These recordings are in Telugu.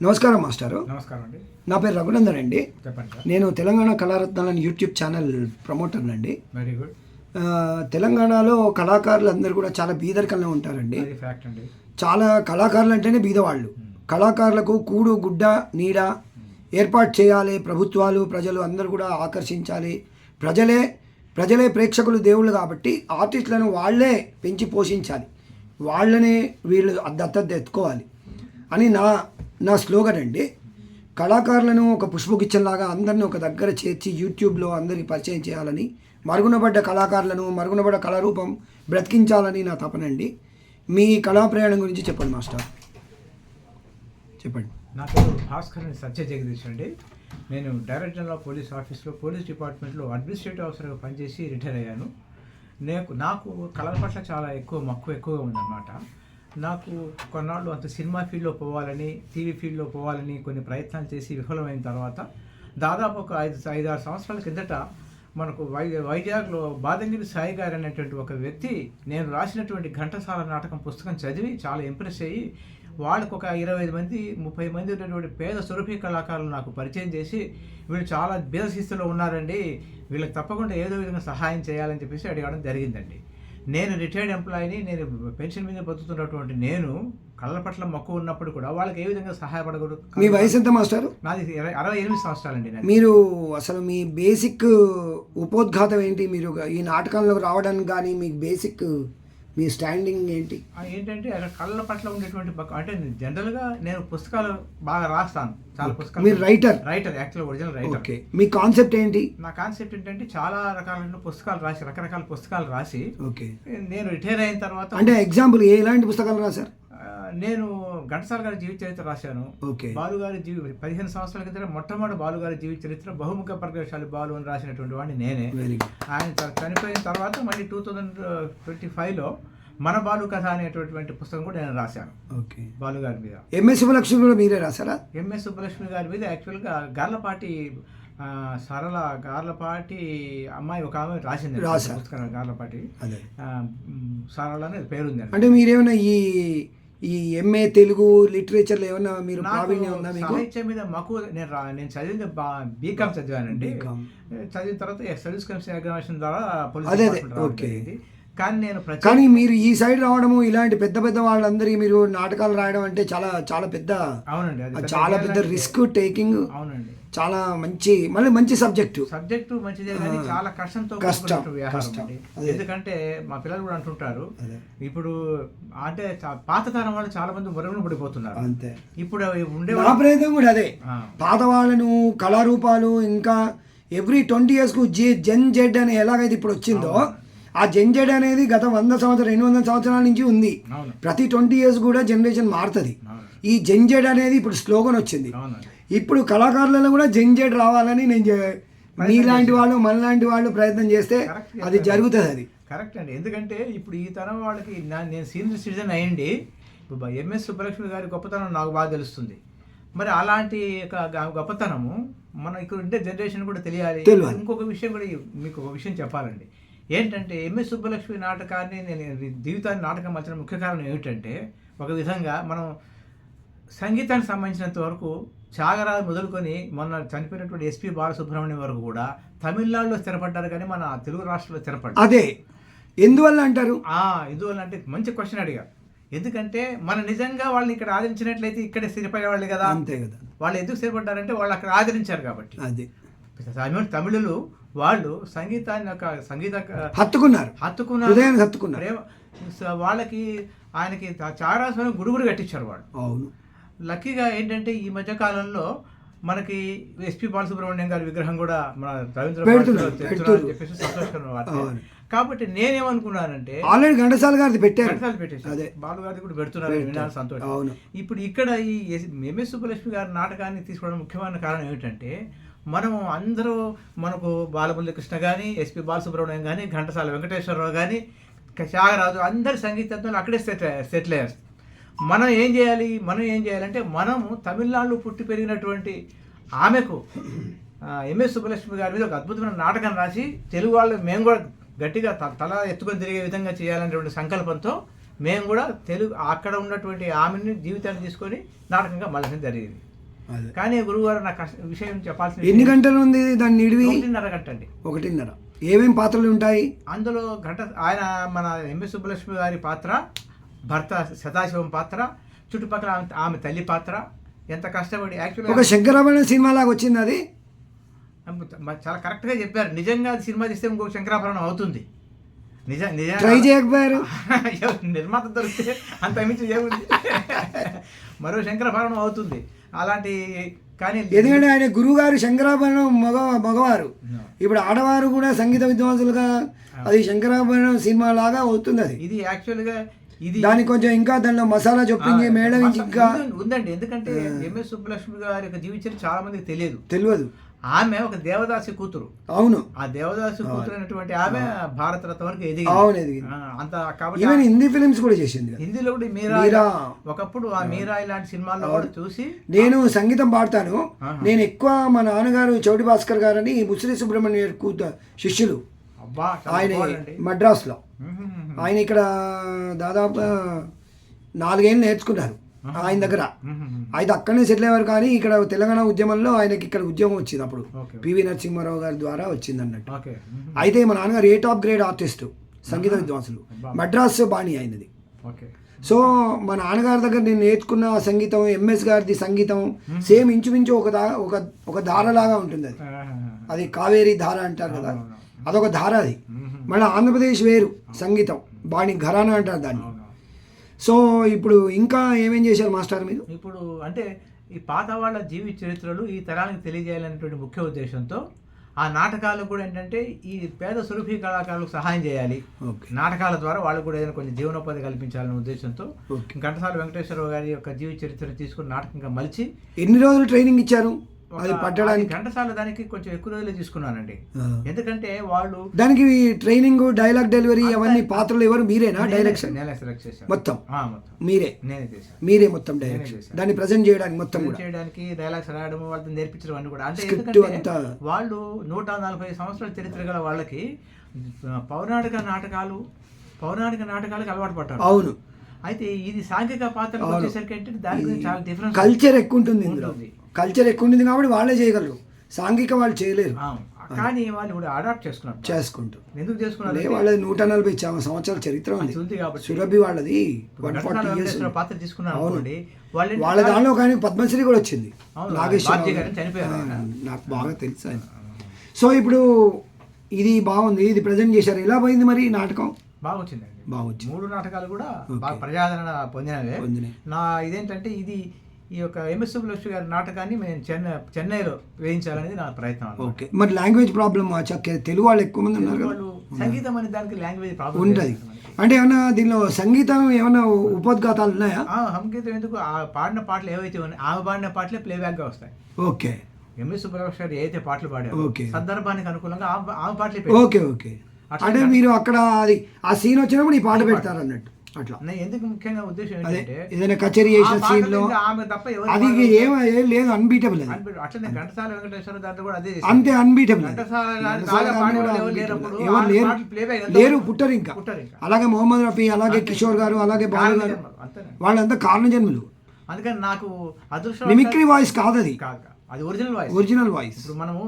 నమస్కారం మాస్టారు. నమస్కారం అండి. నా పేరు రఘునందన్ అండి. చెప్పండి సార్. నేను తెలంగాణ కళారత్నాలని యూట్యూబ్ ఛానల్ ప్రమోటర్ అండి. Very good. తెలంగాణలో కళాకారులు అందరూ కూడా చాలా బీదరికంలో ఉంటారండి. ఫ్యాక్ట్ అండి. చాలా కళాకారులు అంటేనే బీదవాళ్ళు. కళాకారులకు కూడు గుడ్డ నీడ ఏర్పాటు చేయాలి. ప్రభుత్వాలు ప్రజలు అందరూ కూడా ఆకర్షించాలి. ప్రజలే ప్రేక్షకులు దేవుళ్ళు కాబట్టి ఆర్టిస్టులను వాళ్ళే పెంచి పోషించాలి. వాళ్ళనే వీళ్ళు దత్తత ఎత్తుకోవాలి అని నా స్లోగన్ అండి. కళాకారులను ఒక పుష్పగుచ్చంలాగా అందరినీ ఒక దగ్గర చేర్చి యూట్యూబ్లో అందరికీ పరిచయం చేయాలని, మరుగునబడ్డ కళాకారులను మరుగునబడ్డ కళారూపం బ్రతికించాలని నా తపనండి. మీ కళా ప్రయాణం గురించి చెప్పండి మాస్టర్. చెప్పండి. నా పేరు భాస్కర్ సత్య జగదీష్ అండి. నేను డైరెక్టర్ జనరల్ ఆఫ్ పోలీస్ ఆఫీస్లో పోలీస్ డిపార్ట్మెంట్లో అడ్మినిస్ట్రేటివ్ ఆఫీసర్గా పనిచేసి రిటైర్ అయ్యాను. నాకు కళల పట్ల చాలా ఎక్కువగా ఉందన్నమాట. నాకు కొన్నాళ్ళు అంత సినిమా ఫీల్డ్లో పోవాలని, టీవీ ఫీల్డ్లో పోవాలని కొన్ని ప్రయత్నాలు చేసి విఫలమైన తర్వాత దాదాపు ఒక 5-6 సంవత్సరాల కిందట మనకు వైజాగ్లో బాదంగిరి సాయి గారు అనేటువంటి ఒక వ్యక్తి నేను రాసినటువంటి ఘంటసాల నాటకం పుస్తకం చదివి చాలా ఇంప్రెస్ అయ్యి వాళ్ళకు ఒక 25 మంది 30 మంది ఉన్నటువంటి పేద సురభి కళాకారులు నాకు పరిచయం చేసి వీళ్ళు చాలా బీదస్థితిలో ఉన్నారండి, వీళ్ళకి తప్పకుండా ఏదో విధంగా సహాయం చేయాలని చెప్పేసి అడగడం జరిగిందండి. నేను రిటైర్డ్ ఎంప్లాయీని, నేను పెన్షన్ మీద బతుకుతున్నటువంటి నేను కళల పట్ల మక్కువ ఉన్నప్పుడు కూడా వాళ్ళకి ఏ విధంగా సహాయపడకూడదు. మీ వయసు ఎంత మాస్టారు? నాది 68 సంవత్సరాలండి. మీరు అసలు మీ బేసిక్ ఉపోద్ఘాతం ఏంటి? మీరు ఈ నాటకంలోకి రావడానికి కానీ మీకు బేసిక్ మీ స్టాండింగ్ ఏంటి? ఏంటంటే కళల పట్ల ఉండేటువంటి అంటే జనరల్గా నేను పుస్తకాలు బాగా రాస్తాను, చాలా పుస్తకాలు. మీరు writer actual original writer. Okay. మీ కాన్సెప్ట్ ఏంటి? నా కాన్సెప్ట్ ఏంటంటే చాలా రకాలైన రకరకాల పుస్తకాలు రాసి ఓకే నేను రిటైర్ అయిన తర్వాత. అంటే ఎగ్జాంపుల్ ఎలాంటి పుస్తకాలు రాశారు? నేను ఘంటసాల గారి జీవిత చరిత్ర రాశాను. బాలుగారి 15 సంవత్సరాల కింద మొట్టమొదటి బాలుగారి జీవిత చరిత్ర బహుముఖ ప్రగతిశాలి బాలు అని రాసినటువంటి వాడిని నేనే. ఆయన చనిపోయిన తర్వాత మళ్ళీ 2025లో మన బాలు కథ అనేటటువంటి పుస్తకం కూడా నేను రాశాను బాలుగారి మీద. ఎంఎస్ సుబ్బలక్ష్మి కూడా మీరే రాశారా? ఎంఎస్ సుబ్బలక్ష్మి గారి మీద యాక్చువల్గా గార్లపాటి అమ్మాయి ఒక ఆమె రాసింది పుస్తకం. గార్లపాటి సరళ అనేది పేరుంది. అంటే మీరేమైనా ఈ ఎంఏ తెలుగు లిటరేచర్లో ఏమన్నా మీరు ప్రావీణ్యం ఉందా మీకు? సాహిత్యం మీద మాకు నేను చదివింది బీకామ్ చదివానండి. చదివిన తర్వాత సర్వీస్ కమిషన్ ఎగ్జామినేషన్ ద్వారా కానీ మీరు ఈ సైడ్ రావడము, ఇలాంటి పెద్ద పెద్ద వాళ్ళందరికీ మీరు నాటకాలు రాయడం అంటే చాలా చాలా పెద్ద. అవునండి. చాలా పెద్ద రిస్క్ టేకింగ్. అవునండి. చాలా మంచి సబ్జెక్టు మంచిదే కానీ చాలా కష్టం. ఎందుకంటే మా పిల్లలు కూడా అంటుంటారు ఇప్పుడు అంటే పాత తరం వాళ్ళు చాలా మంది మరుగున పడిపోతున్నారు. అంతే. ఇప్పుడు ఉండే ప్రయత్నం కూడా అదే. పాత వాళ్ళను కళారూపాలు ఇంకా ఎవ్రీ 20 years జెన్ జెడ్ అని ఎలాగైతే ఇప్పుడు వచ్చిందో ఆ జెన్ జెడ్ అనేది గత 100 సంవత్సరాలు 200 సంవత్సరాల నుంచి ఉంది. ప్రతి 20 years కూడా జనరేషన్ మారుతుంది. ఈ జెన్ జెడ్ అనేది ఇప్పుడు స్లోగన్ వచ్చింది. ఇప్పుడు కళాకారులలో కూడా జెన్ జెడ్ రావాలని నేను మీలాంటి వాళ్ళు మనలాంటి వాళ్ళు ప్రయత్నం చేస్తే అది జరుగుతుంది. అది కరెక్ట్ అండి. ఎందుకంటే ఇప్పుడు ఈ తరం వాళ్ళకి నేను సీనియర్ సిటిజన్ అయ్యండి. ఇప్పుడు ఎంఎస్ సుబ్బలక్ష్మి గారి గొప్పతనం నాకు బాగా తెలుస్తుంది. మరి అలాంటి గొప్పతనము మన ఇక్కడ ఉండే జనరేషన్ కూడా తెలియాలి. ఇంకొక విషయం కూడా మీకు ఒక విషయం చెప్పాలండి. ఏంటంటే ఎంఎస్ సుబ్బలక్ష్మి నాటకాన్ని నేను జీవితాన్ని నాటకం మర్చిన ముఖ్య కారణం ఏమిటంటే ఒక విధంగా మనం సంగీతానికి సంబంధించినంత వరకు త్యాగరాజు మొదలుకొని మొన్న చనిపోయినటువంటి ఎస్పి బాలసుబ్రహ్మణ్యం వరకు కూడా తమిళనాడులో స్థిరపడ్డారు కానీ మన తెలుగు రాష్ట్రంలో స్థిరపడ్డారు. అదే ఎందువల్ల అంటారు? ఎందువల్ల అంటే మంచి క్వశ్చన్ అడిగారు. ఎందుకంటే మనం నిజంగా వాళ్ళని ఇక్కడ ఆదరించినట్లయితే ఇక్కడే స్థిరపడేవాళ్ళు కదా. అంతే కదా. వాళ్ళు ఎందుకు స్థిరపడ్డారంటే వాళ్ళు అక్కడ ఆదరించారు కాబట్టి. అది తమిళులు వాళ్ళు సంగీత హత్తుకున్నారు. వాళ్ళకి ఆయనకి త్యాగరాజు గుడి కట్టించారు వాళ్ళు. అవును. లక్కీగా ఏంటంటే ఈ మధ్య కాలంలో మనకి ఎస్పి బాలసుబ్రహ్మణ్యం గారి విగ్రహం కూడా మన రవీంద్ర చెప్పేసి సంతోషకరమైన వార్త. కాబట్టి నేనేమనుకున్నానంటే ఆల్రెడీ ఘంటసాల గారిది పెట్టారు, బాలు గారిది కూడా పెడుతున్నారు, వినాలి సంతోషం. ఇప్పుడు ఇక్కడ ఈ ఎంఎస్ సుబ్బలక్ష్మి గారి నాటకాన్ని తీసుకోవడం ముఖ్యమైన కారణం ఏమిటంటే మనకు బాలమురళీ కృష్ణ కానీ, ఎస్పి బాలసుబ్రహ్మణ్యం కానీ, ఘంటసాల వెంకటేశ్వరరావు కానీ, త్యాగరాజు అందరి సంగీతంతో అక్కడే సెటిల్ అయ్యారు. మనం ఏం చేయాలంటే మనము తమిళనాడులో పుట్టి పెరిగినటువంటి ఆమెకు ఎంఎస్ సుబ్బలక్ష్మి గారి మీద ఒక అద్భుతమైన నాటకం రాసి తెలుగు వాళ్ళు మేము కూడా గట్టిగా తల ఎత్తుకొని తిరిగే విధంగా చేయాలనేటువంటి సంకల్పంతో మేము కూడా అక్కడ ఉన్నటువంటి ఆమెని జీవితాన్ని తీసుకొని నాటకంగా మలచడం జరిగింది. అదే. కానీ గురువుగారు నాకు విషయం చెప్పాల్సిన ఎన్ని గంటలు ఉంది దాని నిడివి? 1.5 గంట అండి. 1.5. ఏమేం పాత్రలు ఉంటాయి అందులో ఆయన మన ఎంఎస్ సుబ్బలక్ష్మి గారి పాత్ర, భర్త సదాశివం పాత్ర, చుట్టుపక్కల ఆమె తల్లి పాత్ర, ఎంత కష్టపడి ఒక యాక్చువల్గా శంకరాభరణం సినిమా లాగా వచ్చింది అది. చాలా కరెక్ట్గా చెప్పారు. నిజంగా అది సినిమా తీస్తే ఇంకొక శంకరాభరణం అవుతుంది. ట్రై చేయకపోయారు? నిర్మాత దొరికితే అంత మించి ఏముంది, మరో శంకరాభరణం అవుతుంది అలాంటి. కానీ ఎందుకంటే ఆయన గురువు గారు శంకరాభరణం మగవారు, ఇప్పుడు ఆడవారు కూడా సంగీత విద్వాంసులుగా అది శంకరాభరణం సినిమా లాగా అవుతుంది. అది ఇది యాక్చువల్గా ఇది దానికి కొంచెం ఇంకా దానిలో మసాలా చొప్పించి మేళవించి ఇంకా ఉందండి. ఎందుకంటే ఎంఎస్ సుబ్బలక్ష్మి గారి యొక్క జీవితం చాలా మందికి తెలియదు. ఆమె ఒక దేవదాసి కూతురు. అవును, ఆ దేవదాసి కూతురు అయినటువంటి ఆమె భారతరత్న వరకు ఎదిగింది. అవును, ఎదిగింది. అంత కాబట్టి ఈవెన్ హిందీ ఫిలిమ్స్ కూడా చేసింది. హిందీలో కూడా మీరా ఒకప్పుడు ఆ మీరా ఇలాంటి సినిమాల్లో కూడా చూసి నేను సంగీతం పాడతాను. నేను ఎక్కువ మా నాన్నగారు చౌటి భాస్కర్ గారని ముసిరి సుబ్రహ్మణ్య శిష్యులు. ఆయన మద్రాసులో, ఆయన ఇక్కడ దాదాపు 4 ఏళ్ళు నేర్చుకున్నారు ఆయన దగ్గర. అయితే అక్కడనే సెటిల్ అయ్యారు. కానీ ఇక్కడ తెలంగాణ ఉద్యమంలో ఆయనకి ఇక్కడ ఉద్యోగం వచ్చింది అప్పుడు పివి నరసింహారావు గారి ద్వారా వచ్చింది అన్నట్టు. అయితే మా నాన్నగారు ఏ టాప్ గ్రేడ్ ఆర్టిస్టు, సంగీత విద్వాంసులు, మద్రాసు బాణి అయినది. సో మా నాన్నగారి దగ్గర నేను నేర్చుకున్న సంగీతం, ఎంఎస్ గారిది సంగీతం సేమ్ ఇంచుమించు ఒక ధారలాగా ఉంటుంది. అది కావేరీ ధార అంటారు కదా, అదొక ధార. అది మళ్ళీ ఆంధ్రప్రదేశ్ వేరు సంగీతం, బాణి ఘరానా అంటారు దాన్ని. సో ఇప్పుడు ఇంకా ఏమేం చేశారు మాస్టర్ మీరు? ఇప్పుడు అంటే ఈ పాత వాళ్ళ జీవిత చరిత్రలు ఈ తరానికి తెలియజేయాలనేటువంటి ముఖ్య ఉద్దేశంతో ఆ నాటకాలు కూడా ఏంటంటే ఈ పేద సురభి కళాకారులకు సహాయం చేయాలి. నాటకాల ద్వారా వాళ్ళకు కూడా ఏదైనా కొంచెం జీవనోపాధి కల్పించాలనే ఉద్దేశంతో ఘంటసాల వెంకటేశ్వరరావు గారి యొక్క జీవిత చరిత్ర తీసుకుని నాటకంగా మలిచి. ఎన్ని రోజులు ట్రైనింగ్ ఇచ్చారు అది పట్టడానికి? ఘంటసాల దానికి కొంచెం ఎక్కువ రోజులు తీసుకున్నానండి. ఎందుకంటే వాళ్ళు దానికి ట్రైనింగ్, డైలాగ్ డెలివరీ అవన్నీ పాత్రలు ఎవరు? మీరేనా డైరెక్షన్ సెలెక్ట్ చేశాను మొత్తం? నేనే చేశాను. మీరే మొత్తం డైరెక్షన్, దాన్ని ప్రజెంట్ చేయడానికి మొత్తం చేయడానికి, డైలాగ్స్ రాయడం, వాళ్ళని నేర్పించడం అన్ని కూడా. అంటే ఎందుకంటే వాళ్ళు 140 సంవత్సరాల చరిత్ర గల వాళ్ళకి పౌరాణిక నాటకాలకు అలవాటు పడ్డారు. అవును. అయితే ఇది సాంఘిక పాత్రలు వచ్చేసరికి అంటే దానికి చాలా డిఫరెన్స్, కల్చర్ ఎక్కువ ఉంటుంది. కల్చర్ ఎక్కువ ఉంటుంది కాబట్టి వాళ్ళే చేయగలరు, సాంఘిక వాళ్ళు చేయలేరు. కానీ వాళ్ళు కూడా అడాప్ట్ చేసుకుంటారు. ఎందుకు చేసుకున్నారు? వాళ్ళది 140 సంవత్సరాల చరిత్ర ఉంది కాబట్టి. సురభి వాళ్ళది 140 years పాత్ర తీసుకున్నారు. వాళ్ళ దానిలో కానీ పద్మశ్రీ కూడా వచ్చింది. చనిపోయారు, నాకు బాగా తెలుసు ఆయన. సో ఇప్పుడు ఇది బాగుంది, ఇది ప్రజెంట్ చేశారు. ఎలా పోయింది మరి నాటకం? బాగా వచ్చిందండి. 3 నాటకాలు కూడా బాగా ప్రజాదరణ పొందినవే. నా ఇదేంటంటే ఇది ఈ యొక్క ఎంఎస్ సుబ్బలక్ష్మి గారి నాటకాన్ని మేము చెన్నైలో వేయించాలనేది నా ప్రయత్నం. ఓకే. మరి లాంగ్వేజ్ ప్రాబ్లమ్ తెలుగు వాళ్ళు ఎక్కువ మంది ఉన్నారు కదా, సంగీతం అనే దానికి లాంగ్వేజ్ ప్రాబ్లం ఉంటుంది. అంటే ఏమన్నా దీనిలో సంగీతం ఏమన్నా ఉపోద్ఘాతాలు ఉన్నాయా? సంగీతం ఎందుకు, ఆ పాడిన పాటలు ఏవైతే ఉన్నాయి ఆమె పాడిన పాటలే ప్లేబ్యాక్ గా వస్తాయి. ఓకే. ఎంఎస్ సుబ్బలక్ష్మి గారు ఏదైతే పాటలు పాడారు సందర్భానికి అనుకూలంగా ఆమె పాటలే. Okay okay. అంటే మీరు అక్కడ అది ఆ సీన్ వచ్చినప్పుడు ఈ పాట పెడతారు అన్నట్టు అట్లా. ఎందుకు ముఖ్యంగా ఉద్దేశం ఏంటంటే ఏదైనా కచేరీ చేసిన సీన్ లో అది ఏం లేదు, అన్బీటబుల్. అట్లనే ఘంటసాల వెంకటేశ్వర దాంట్లో కూడా అదే అంతే, అన్బీటబుల్. లేరు, పుట్టరు ఇంకా. అలాగే మొహమ్మద్ రఫీ, అలాగే కిషోర్ గారు, అలాగే బాలు గారు, వాళ్ళంతా కారణ జన్ములు. అందుకని నాకు అదృష్టం మిమిక్రీ వాయిస్ కాదు, అది ఒరిజినల్ వాయిస్. ఇప్పుడు మనము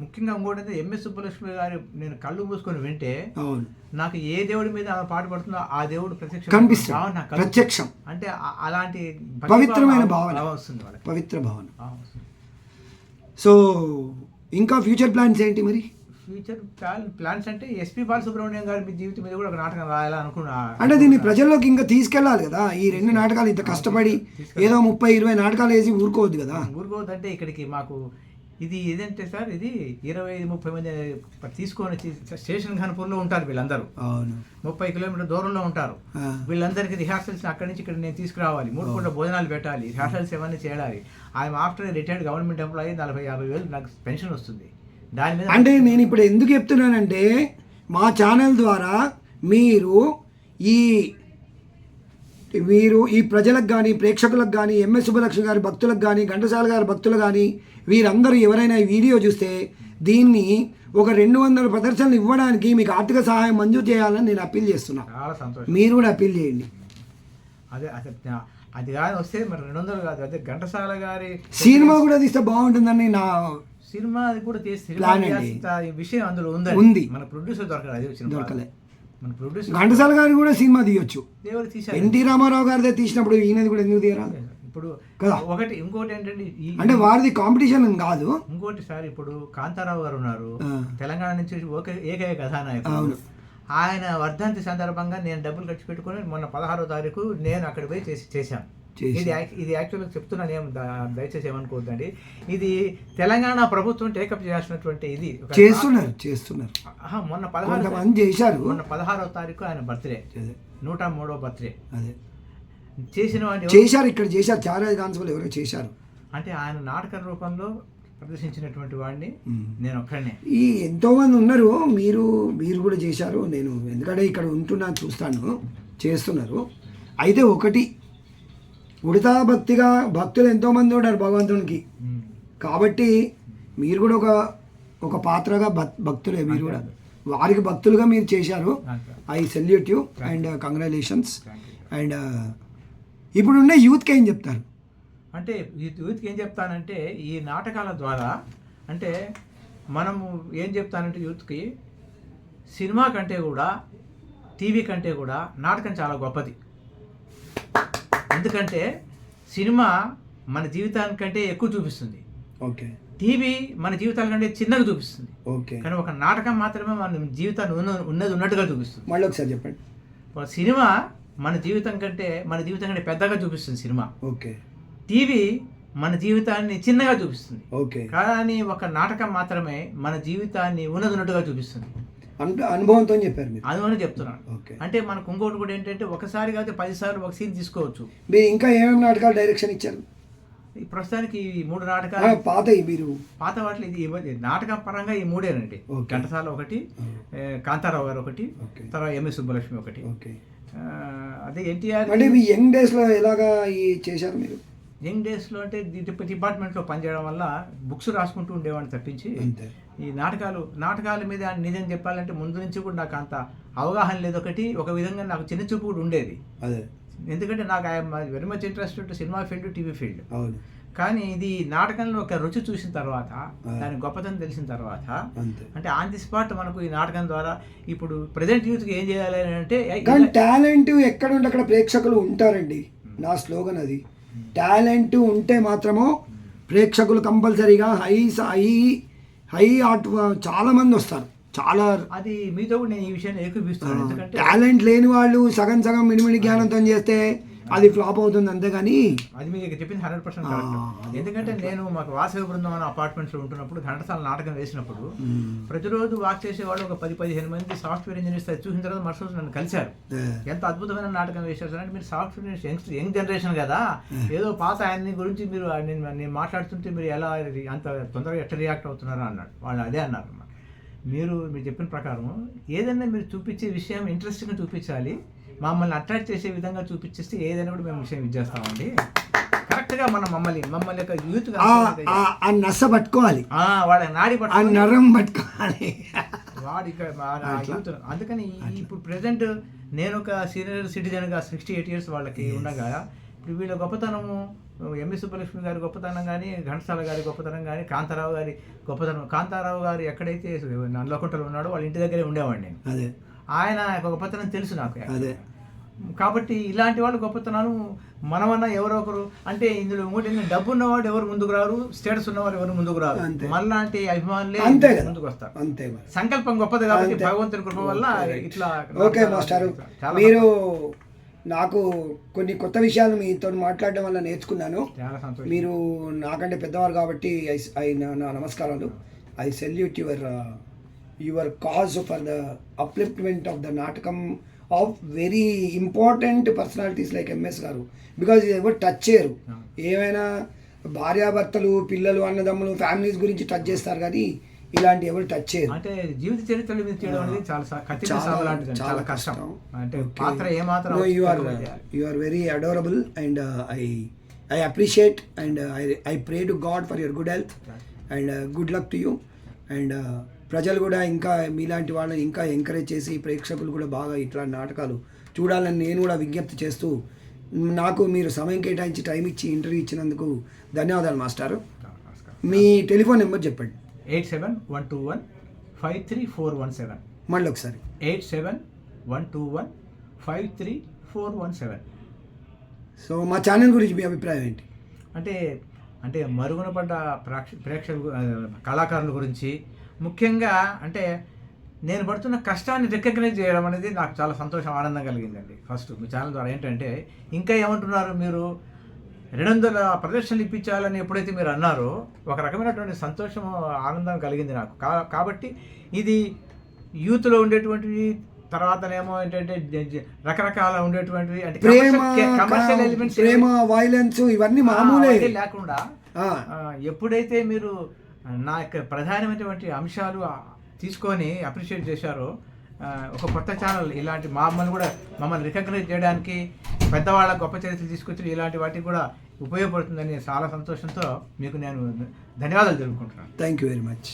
ముఖ్యంగా ఇంకోటి ఎంఎస్ సుబ్బలక్ష్మి గారు నేను కళ్ళు మూసుకొని వింటే నాకు ఏ దేవుడి మీద పాట పడుతుందో ఆ దేవుడు ప్రత్యక్షం అంటే అలాంటి పవిత్రమైన భావన వస్తుంది, పవిత్ర భావన. సో ఇంకా ఫ్యూచర్ ప్లాన్స్ ఏంటి మరి? ఫ్యూచర్ ప్లాన్స్ అంటే ఎస్పీ బాలసుబ్రహ్మణ్యం గారి జీవితం మీద కూడా ఒక నాటకం రాయాలనుకున్నా. అంటే దీన్ని ప్రజల్లోకి ఇంకా తీసుకెళ్ళాలి కదా. ఈ 2 నాటకాలు ఇంత కష్టపడి ఏదో 30-20 నాటకాలు వేసి ఊరుకోవద్దు కదా. ఊరుకోవద్దంటే ఇక్కడికి మాకు ఇది ఏదంటే సార్, ఇది 25-30 మంది తీసుకొని స్టేషన్ ఘనపూర్లో ఉంటారు వీళ్ళందరూ. 30 కిలోమీటర్ దూరంలో ఉంటారు. వీళ్ళందరికీ రిహార్సల్స్ అక్కడి నుంచి ఇక్కడ నేను తీసుకురావాలి, 3 పూట భోజనాలు పెట్టాలి, రిహార్సల్స్ ఇవన్నీ చేయాలి. I'm after retired government employee, 40-50 వేలు నాకు పెన్షన్ వస్తుంది. దాని మీద అంటే నేను ఇప్పుడు ఎందుకు చెప్తున్నానంటే మా ఛానల్ ద్వారా మీరు ఈ ప్రజలకు కానీ, ప్రేక్షకులకు కానీ, ఎంఎస్ సుబ్బలక్ష్మి గారి భక్తులకు కానీ, ఘంటసాల గారి భక్తులు కానీ, వీరందరూ ఎవరైనా ఈ వీడియో చూస్తే దీన్ని ఒక 200 ప్రదర్శనలు ఇవ్వడానికి మీకు ఆర్థిక సహాయం మంజూరు చేయాలని నేను అప్పీల్ చేస్తున్నాను. చాలా సంతోషం. మీరు కూడా అప్పీల్ చేయండి. అదే అది కానీ వస్తే మరి 200 కాదు, అదే ఘంటసాల గారి సినిమా కూడా తీస్తే బాగుంటుందని నా సినిమా అది కూడా తీస్తే ప్లాన్ అండి. ఈ విషయం అందులో ఉంది. ఉంది. మన ప్రొడ్యూసర్ దొరకదు, అది వచ్చిన దొరకలే. మన ప్రొడ్యూసర్ ఘంటసాల గారు కూడా సినిమా తీయొచ్చు. ఎవరు తీశారు? ఎన్టీ రామారావు గారిదే తీసినప్పుడు ఈయనది కూడా ఎందుకు తీయరా? ఇప్పుడు కదా. ఇంకోటి ఏంటంటే అంటే వారిది కాంపిటీషన్ కాదు. ఇంకోటి సార్, ఇప్పుడు కాంతారావు గారు ఉన్నారు, ఆ. తెలంగాణ నుంచి ఏకైక కథానాయకుడు. అవును. ఆయన వర్ధంతి సందర్భంగా నేను డబ్బులు ఖర్చు పెట్టుకుని మొన్న 16వ తారీఖు నేను అక్కడ పోయి చేశాను. ఇది యాక్చువల్గా చెప్తున్నాను, ఏం దయచేసి ఏమనుకోవద్దండి. ఇది తెలంగాణ ప్రభుత్వం టేకప్ చేయాల్సినటువంటి ఇది చేస్తున్నారు. మొన్న 16 చేశారు. మొన్న 16వ తారీఖు ఆయన బర్త్డే, 103వ బర్త్డే. అదే చేసిన వాడిని చేశారు, ఇక్కడ చేశారు, చాలా కాన్సెప్ట్లు ఎవరో చేశారు. అంటే ఆయన నాటక రూపంలో ప్రదర్శించినటువంటి వాడిని నేను ఒక్కడనే. ఈ ఎంతో మంది ఉన్నారు, మీరు కూడా చేశారు. నేను ఎందుకంటే ఇక్కడ ఉంటున్నా చూస్తాను, చేస్తున్నారు. అయితే ఒకటి, ఉడతా భక్తిగా భక్తులు ఎంతోమంది ఉన్నారు భగవంతునికి. కాబట్టి మీరు కూడా ఒక పాత్రగా భక్తులే, మీరు కూడా వారికి భక్తులుగా మీరు చేశారు. I salute you and congratulations. And ఇప్పుడున్న యూత్కి ఏం చెప్తారు? అంటే యూత్కి ఏం చెప్తానంటే, ఈ నాటకాల ద్వారా అంటే మనము ఏం చెప్తానంటే యూత్కి, సినిమా కంటే కూడా టీవీ కంటే కూడా నాటకం చాలా గొప్పది. ఎందుకంటే సినిమా మన జీవితానికంటే ఎక్కువ చూపిస్తుంది, ఓకే. టీవీ మన జీవితాల కంటే చిన్నగా చూపిస్తుంది, ఓకే. కానీ ఒక నాటకం మాత్రమే మన జీవితాన్ని ఉన్నది ఉన్నట్టుగా చూపిస్తుంది. మళ్ళీ ఒకసారి చెప్పండి. సినిమా మన జీవితం కంటే పెద్దగా చూపిస్తుంది సినిమా. ఓకే. టీవీ మన జీవితాన్ని చిన్నగా చూపిస్తుంది, ఓకే. కానీ ఒక నాటకం మాత్రమే మన జీవితాన్ని ఉన్నట్టుగా చూపిస్తుంది. అనుభవంతో చెప్పారు మీరు. అనుభవం చెప్తున్నాను. అంటే మనకు ఇంకోటి కూడా ఏంటంటే, ఒకసారి కాదు 10 సార్లు ఒక సీన్ తీసుకోవచ్చు. మీరు ఇంకా ఏమేమి నాటకాలు డైరెక్షన్ ఇచ్చారు? ప్రస్తుతానికి ఈ 3 నాటకాలు పాత వాటిలో ఇది నాటక పరంగా ఈ 3ఏనండి. ఘంటసాల ఒకటి, కాంతారావు గారు ఒకటి, తర్వాత ఎంఎస్ సుబ్బలక్ష్మి ఒకటి. అదే ఎన్టీఆర్. అంటే మీ యంగ్ డేస్లో ఎలాగా చేశారు మీరు? యంగ్ డేస్లో అంటే డిపార్ట్మెంట్లో పనిచేయడం వల్ల బుక్స్ రాసుకుంటూ ఉండేవాడిని తప్పించి, ఈ నాటకాల మీద నిజం చెప్పాలంటే ముందు నుంచి కూడా నాకు అంత అవగాహన లేదు. ఒక విధంగా నాకు చిన్న చూపు కూడా ఉండేది. ఎందుకంటే నాకు వెరీ మచ్ ఇంట్రెస్ట్ ఉంటే సినిమా ఫీల్డ్, టీవీ ఫీల్డ్. కానీ ఇది నాటకంలో ఒక రుచి చూసిన తర్వాత, దాని గొప్పతనం తెలిసిన తర్వాత, అంటే ఆన్ ది స్పాట్ మనకు ఈ నాటకం ద్వారా ఇప్పుడు ప్రజెంట్ యూత్కి ఏం చేయాలి అంటే, టాలెంట్ ఎక్కడ ఉంటే అక్కడ ప్రేక్షకులు ఉంటారండి. నా స్లోగన్ అది. టాలెంట్ ఉంటే మాత్రము ప్రేక్షకులు కంపల్సరీగా హై ఆర్ట్ చాలా మంది వస్తారు. చాలా అది మీతో కూడా నేను ఈ విషయాన్ని ఏకీపిస్తున్నాను. ఎందుకంటే టాలెంట్ లేని వాళ్ళు సగం మిడిమిడి జ్ఞానంతో చేస్తే అది ఫ్లాప్ అవుతుంది, అంతేగాని అది మీకు చెప్పింది 100% కరెక్ట్. ఎందుకంటే నేను మాకు వాసవి బృందం అపార్ట్మెంట్స్లో ఉంటున్నప్పుడు ఘంటసాల నాటకం వేసినప్పుడు ప్రతిరోజు వాక్ చేసేవాళ్ళు ఒక 10-15 మంది సాఫ్ట్వేర్ ఇంజనీర్స్ చూసిన తర్వాత మరుసటి నన్ను కలిశారు. ఎంత అద్భుతమైన నాటకం వేశారు అంటే, మీరు సాఫ్ట్వేర్ యంగ్ జనరేషన్ కదా, ఏదో పాత ఆయన్ని గురించి మీరు నేను మాట్లాడుతుంటే మీరు ఎలా అంత తొందరగా ఎట్లా రియాక్ట్ అవుతున్నారా అన్నాడు. వాళ్ళు అదే అన్నారు, మీరు చెప్పిన ప్రకారం ఏదైనా మీరు చూపించే విషయం ఇంట్రెస్టింగ్గా చూపించాలి, మమ్మల్ని అట్రాక్ట్ చేసే విధంగా చూపించేస్తే ఏదైనా కూడా మేము విషయం ఇచ్చేస్తామండి. కరెక్ట్గా మమ్మల్ని యొక్క యూత్ నస పట్టుకోవాలి, వాళ్ళ నాడి నరం పట్టుకోవాలి వాడి యూత్. అందుకని ఇప్పుడు ప్రెసెంట్ నేను ఒక సీనియర్ సిటిజన్గా 68 years వాళ్ళకి ఉండగా, ఇప్పుడు వీళ్ళ గొప్పతనము, ఎంఎస్ సుబ్బలక్ష్మి గారి గొప్పతనం కానీ, ఘంటసాల గారి గొప్పతనం కానీ, కాంతారావు గారి గొప్పతనం. కాంతారావు గారు ఎక్కడైతే నల్లకుంటలో ఉన్నాడో వాళ్ళ ఇంటి దగ్గరే ఉండేవాడిని నేను. అదే ఆయన గొప్పతనం తెలుసు నాకు. అదే కాబట్టి ఇలాంటి వాళ్ళు గొప్పతనాలు మనమన్నా ఎవరో ఒకరు, అంటే ఇందులో ఇంకోటి డబ్బు ఉన్నవాడు ఎవరు ముందుకు రారు, స్టేటస్ ఉన్నవారు ఎవరు ముందుకు రారు, మనలాంటి అభిమానులే ముందుకు వస్తారు. అంతే, సంకల్పం గొప్పది కాబట్టి భగవంతుని కృప వల్ల ఇట్లా. ఓకే మాస్టర్, మీరు నాకు కొన్ని కొత్త విషయాలు మీతో మాట్లాడడం వల్ల నేర్చుకున్నాను. మీరు నాకంటే పెద్దవారు కాబట్టి నా నమస్కారాలు. I salute your cause for the upliftment of the నాటకం of very important personalities like MS గారు. బికాజ్ ఇది ఎవరు టచ్ చేయరు. ఏమైనా భార్యాభర్తలు, పిల్లలు, అన్నదమ్ములు, ఫ్యామిలీస్ గురించి టచ్ చేస్తారు, కానీ ఇలాంటి ఎవరు టచ్ చేయరు. అంటే జీవిత చరిత్రల మీద చేయడం అనేది చాలా కష్టం. అంటే పాత్ర ఏమాత్రం. You are very adorable and I appreciate and I pray to God for your good health and good luck to you. And ప్రజలు కూడా ఇంకా మీలాంటి వాళ్ళని ఇంకా ఎంకరేజ్ చేసి ప్రేక్షకులు కూడా బాగా ఇట్లాంటి నాటకాలు చూడాలని నేను కూడా విజ్ఞప్తి చేస్తూ నాకు మీరు సమయం కేటాయించి టైం ఇచ్చి ఇంటర్వ్యూ ఇచ్చినందుకు ధన్యవాదాలు మాస్టారు. నమస్కారం. మీ టెలిఫోన్ నెంబర్ చెప్పండి. 87-121-53417. మళ్ళీ ఒకసారి. 87-121-53417. సో మా ఛానల్ గురించి మీ అభిప్రాయం ఏంటి? అంటే మరుగున పడ్డ ప్రేక్షకులు కళాకారుల గురించి ముఖ్యంగా అంటే నేను పడుతున్న కష్టాన్ని రికగ్నైజ్ చేయడం అనేది నాకు చాలా సంతోషం, ఆనందం కలిగిందండి. ఫస్ట్ మీ ఛానల్ ద్వారా ఏంటంటే ఇంకా ఏమంటున్నారు మీరు 200 ప్రదర్శనలు ఇప్పించాలని ఎప్పుడైతే మీరు అన్నారో ఒక రకమైనటువంటి సంతోషం, ఆనందం కలిగింది నాకు. కాబట్టి ఇది యూత్లో ఉండేటువంటివి, తర్వాతనేమో ఏంటంటే రకరకాల ఉండేటువంటివి అంటే కమర్షియల్ ఎలిమెంట్స్, ప్రేమ, వైలెన్స్ ఇవన్నీ మామూలే లేకుండా ఎప్పుడైతే మీరు నా యొక్క ప్రధానమైనటువంటి అంశాలు తీసుకొని అప్రిషియేట్ చేశారో, ఒక కొత్త ఛానల్ ఇలాంటి మమ్మల్ని రికగ్నైజ్ చేయడానికి, పెద్దవాళ్ళ గొప్ప చరిత్రలు తీసుకొచ్చి ఇలాంటి వాటికి కూడా ఉపయోగపడుతుందని చాలా సంతోషంతో మీకు నేను ధన్యవాదాలు తెలుపుకుంటున్నాను. Thank you very much.